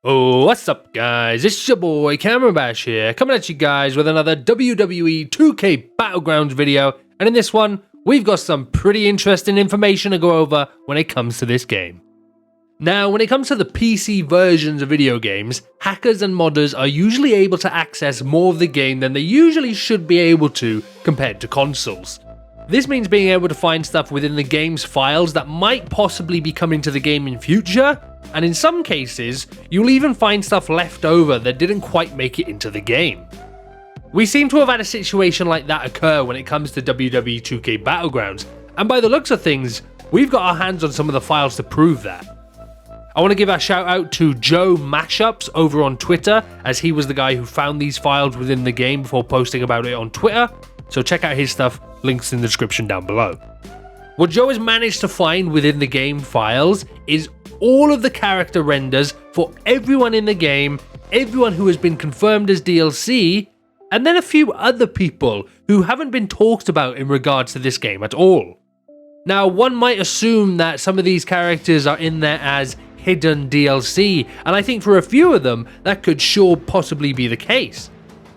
Oh, what's up guys, it's your boy Cameron Bash here, coming at you guys with another WWE 2K Battlegrounds video, and in this one, we've got some pretty interesting information to go over when it comes to this game. Now, when it comes to the PC versions of video games, hackers and modders are usually able to access more of the game than they usually should be able to compared to consoles. This means being able to find stuff within the game's files that might possibly be coming to the game in future, and in some cases, you'll even find stuff left over that didn't quite make it into the game. We seem to have had a situation like that occur when it comes to WWE 2K Battlegrounds, and by the looks of things, we've got our hands on some of the files to prove that. I want to give a shout out to Joe Mashups over on Twitter, as he was the guy who found these files within the game before posting about it on Twitter, so check out his stuff, links in the description down below. What Joe has managed to find within the game files is all of the character renders for everyone in the game, everyone who has been confirmed as DLC, and then a few other people who haven't been talked about in regards to this game at all. Now, one might assume that some of these characters are in there as hidden DLC, and I think for a few of them, that could sure possibly be the case.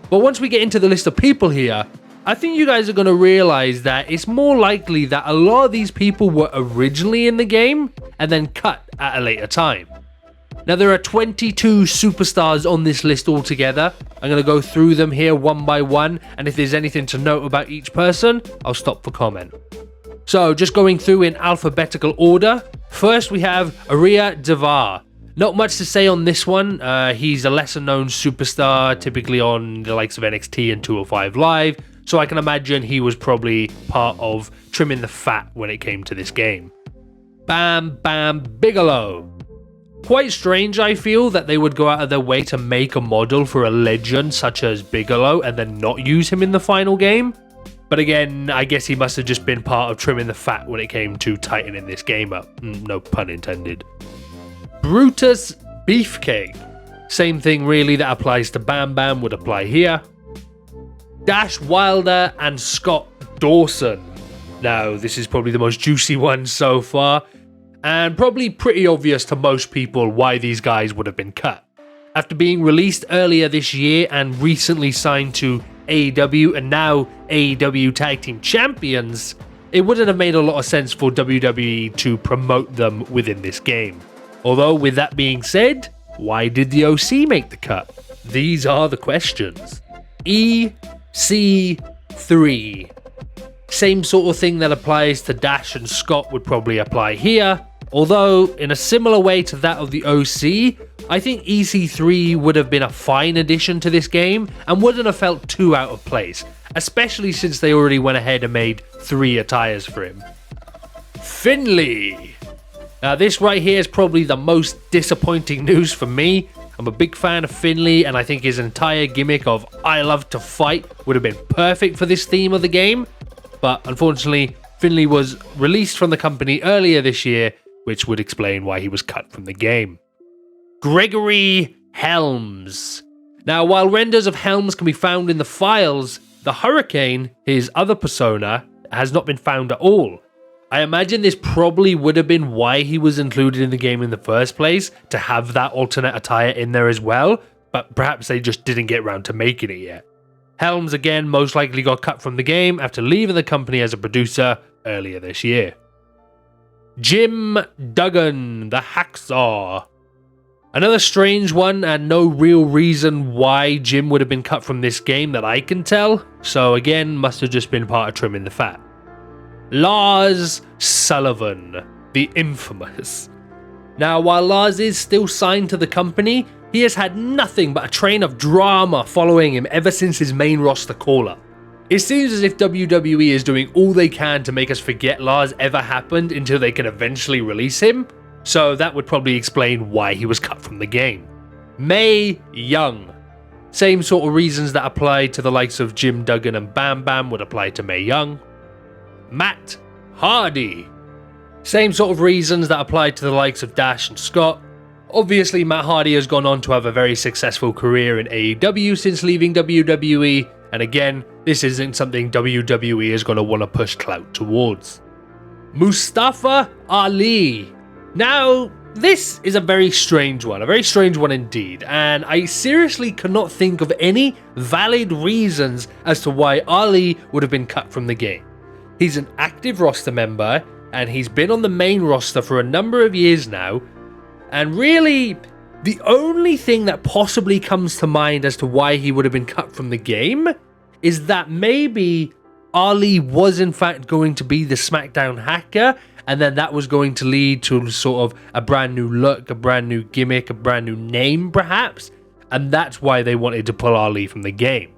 But once we get into the list of people here, I think you guys are going to realize that it's more likely that a lot of these people were originally in the game and then cut at a later time. Now, there are 22 superstars on this list altogether. I'm going to go through them here one by one, and if there's anything to note about each person, I'll stop for comment. So, just going through in alphabetical order, first we have Arya Devar. Not much to say on this one. He's a lesser known superstar, typically on the likes of NXT and 205 Live, so I can imagine he was probably part of trimming the fat when it came to this game. Bam Bam Bigelow. Quite strange, I feel, that they would go out of their way to make a model for a legend such as Bigelow and then not use him in the final game. But again, I guess he must have just been part of trimming the fat when it came to tightening this game up. No pun intended. Brutus Beefcake. Same thing really that applies to Bam Bam would apply here. Dash Wilder and Scott Dawson. Now, this is probably the most juicy one so far, and probably pretty obvious to most people why these guys would have been cut. After being released earlier this year and recently signed to AEW and now AEW Tag Team Champions, it wouldn't have made a lot of sense for WWE to promote them within this game. Although, with that being said, why did the OC make the cut? These are the questions. EC3. Same sort of thing that applies to Dash and Scott would probably apply here, although in a similar way to that of the OC, I think EC3 would have been a fine addition to this game and wouldn't have felt too out of place, especially since they already went ahead and made 3 attires for him. Finlay. Now, this right here is probably the most disappointing news for me. I'm a big fan of Finlay, and I think his entire gimmick of I love to fight would have been perfect for this theme of the game. But unfortunately, Finlay was released from the company earlier this year, which would explain why he was cut from the game. Gregory Helms. Now, while renders of Helms can be found in the files, the Hurricane, his other persona, has not been found at all. I imagine this probably would have been why he was included in the game in the first place, to have that alternate attire in there as well, but perhaps they just didn't get around to making it yet. Helms again most likely got cut from the game after leaving the company as a producer earlier this year. Jim Duggan, the Hacksaw. Another strange one, and no real reason why Jim would have been cut from this game that I can tell, so again must have just been part of trimming the fat. Lars Sullivan, the infamous. Now, while Lars is still signed to the company, he has had nothing but a train of drama following him ever since his main roster call-up. It seems as if WWE is doing all they can to make us forget Lars ever happened until they can eventually release him, so that would probably explain why he was cut from the game. Mae Young. Same sort of reasons that applied to the likes of Jim Duggan and Bam Bam would apply to Mae Young. Matt Hardy. Same sort of reasons that apply to the likes of Dash and Scott. Obviously, Matt Hardy has gone on to have a very successful career in AEW since leaving WWE, and again, this isn't something WWE is going to want to push clout towards. Mustafa Ali. Now, This is a very strange one indeed, and I seriously cannot think of any valid reasons as to why Ali would have been cut from the game. He's an active roster member, and he's been on the main roster for a number of years now, and really, the only thing that possibly comes to mind as to why he would have been cut from the game is that maybe Ali was in fact going to be the SmackDown hacker, and then that was going to lead to sort of a brand new look, a brand new gimmick, a brand new name perhaps, and that's why they wanted to pull Ali from the game.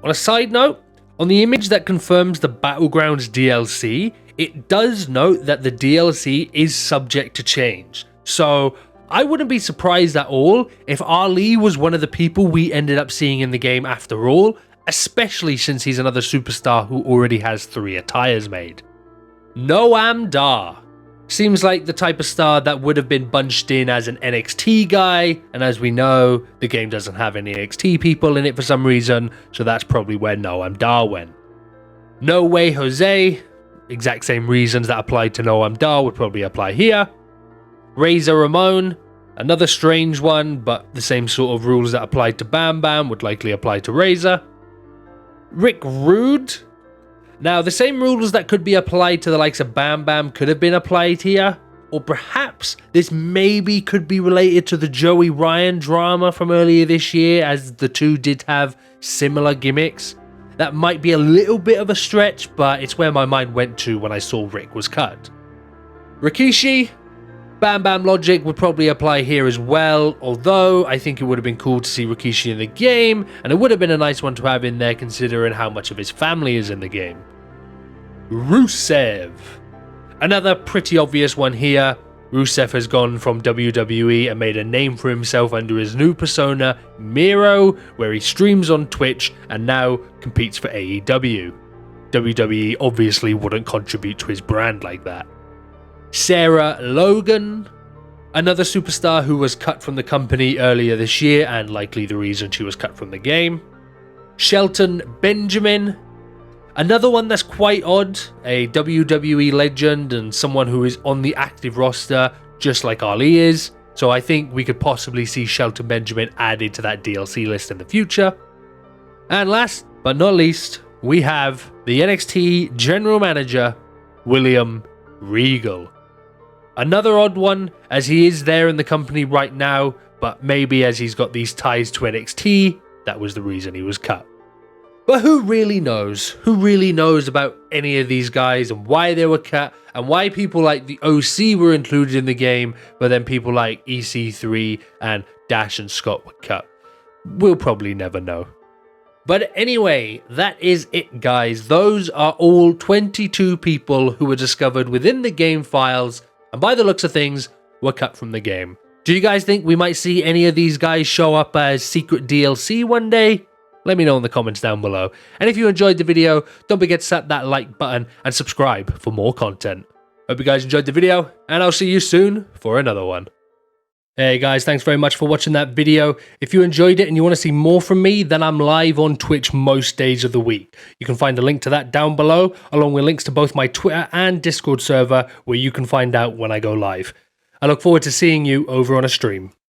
On a side note, on the image that confirms the Battlegrounds DLC, it does note that the DLC is subject to change. So I wouldn't be surprised at all if Ali was one of the people we ended up seeing in the game after all, especially since he's another superstar who already has 3 attires made. Noam Dar seems like the type of star that would have been bunched in as an NXT guy, and as we know, the game doesn't have any NXT people in it for some reason, so that's probably where Noam Dar went. No Way Jose, exact same reasons that applied to Noam Dar would probably apply here. Razor Ramon, another strange one, but the same sort of rules that applied to Bam Bam would likely apply to Razor. Rick Rude. Now, the same rules that could be applied to the likes of Bam Bam could have been applied here, or perhaps this maybe could be related to the Joey Ryan drama from earlier this year, as the two did have similar gimmicks. That might be a little bit of a stretch, but it's where my mind went to when I saw Rick was cut. Rikishi, Bam Bam logic would probably apply here as well, although I think it would have been cool to see Rikishi in the game, and it would have been a nice one to have in there considering how much of his family is in the game. Rusev. Another pretty obvious one here. Rusev has gone from WWE and made a name for himself under his new persona, Miro, where he streams on Twitch and now competes for AEW. WWE obviously wouldn't contribute to his brand like that. Sarah Logan, another superstar who was cut from the company earlier this year and likely the reason she was cut from the game. Shelton Benjamin, another one that's quite odd, a WWE legend and someone who is on the active roster just like Ali is, so I think we could possibly see Shelton Benjamin added to that DLC list in the future. And last but not least, we have the NXT General Manager, William Regal. Another odd one, as he is there in the company right now, but maybe as he's got these ties to NXT, that was the reason he was cut. But who really knows? Who really knows about any of these guys and why they were cut, and why people like the OC were included in the game, but then people like EC3 and Dash and Scott were cut? We'll probably never know. But anyway, that is it, guys. Those are all 22 people who were discovered within the game files, and by the looks of things, were cut from the game. Do you guys think we might see any of these guys show up as secret DLC one day? Let me know in the comments down below. And if you enjoyed the video, don't forget to slap that like button and subscribe for more content. Hope you guys enjoyed the video, and I'll see you soon for another one. Hey guys, thanks very much for watching that video. If you enjoyed it and you want to see more from me, then I'm live on Twitch most days of the week. You can find a link to that down below, along with links to both my Twitter and Discord server, where you can find out when I go live. I look forward to seeing you over on a stream.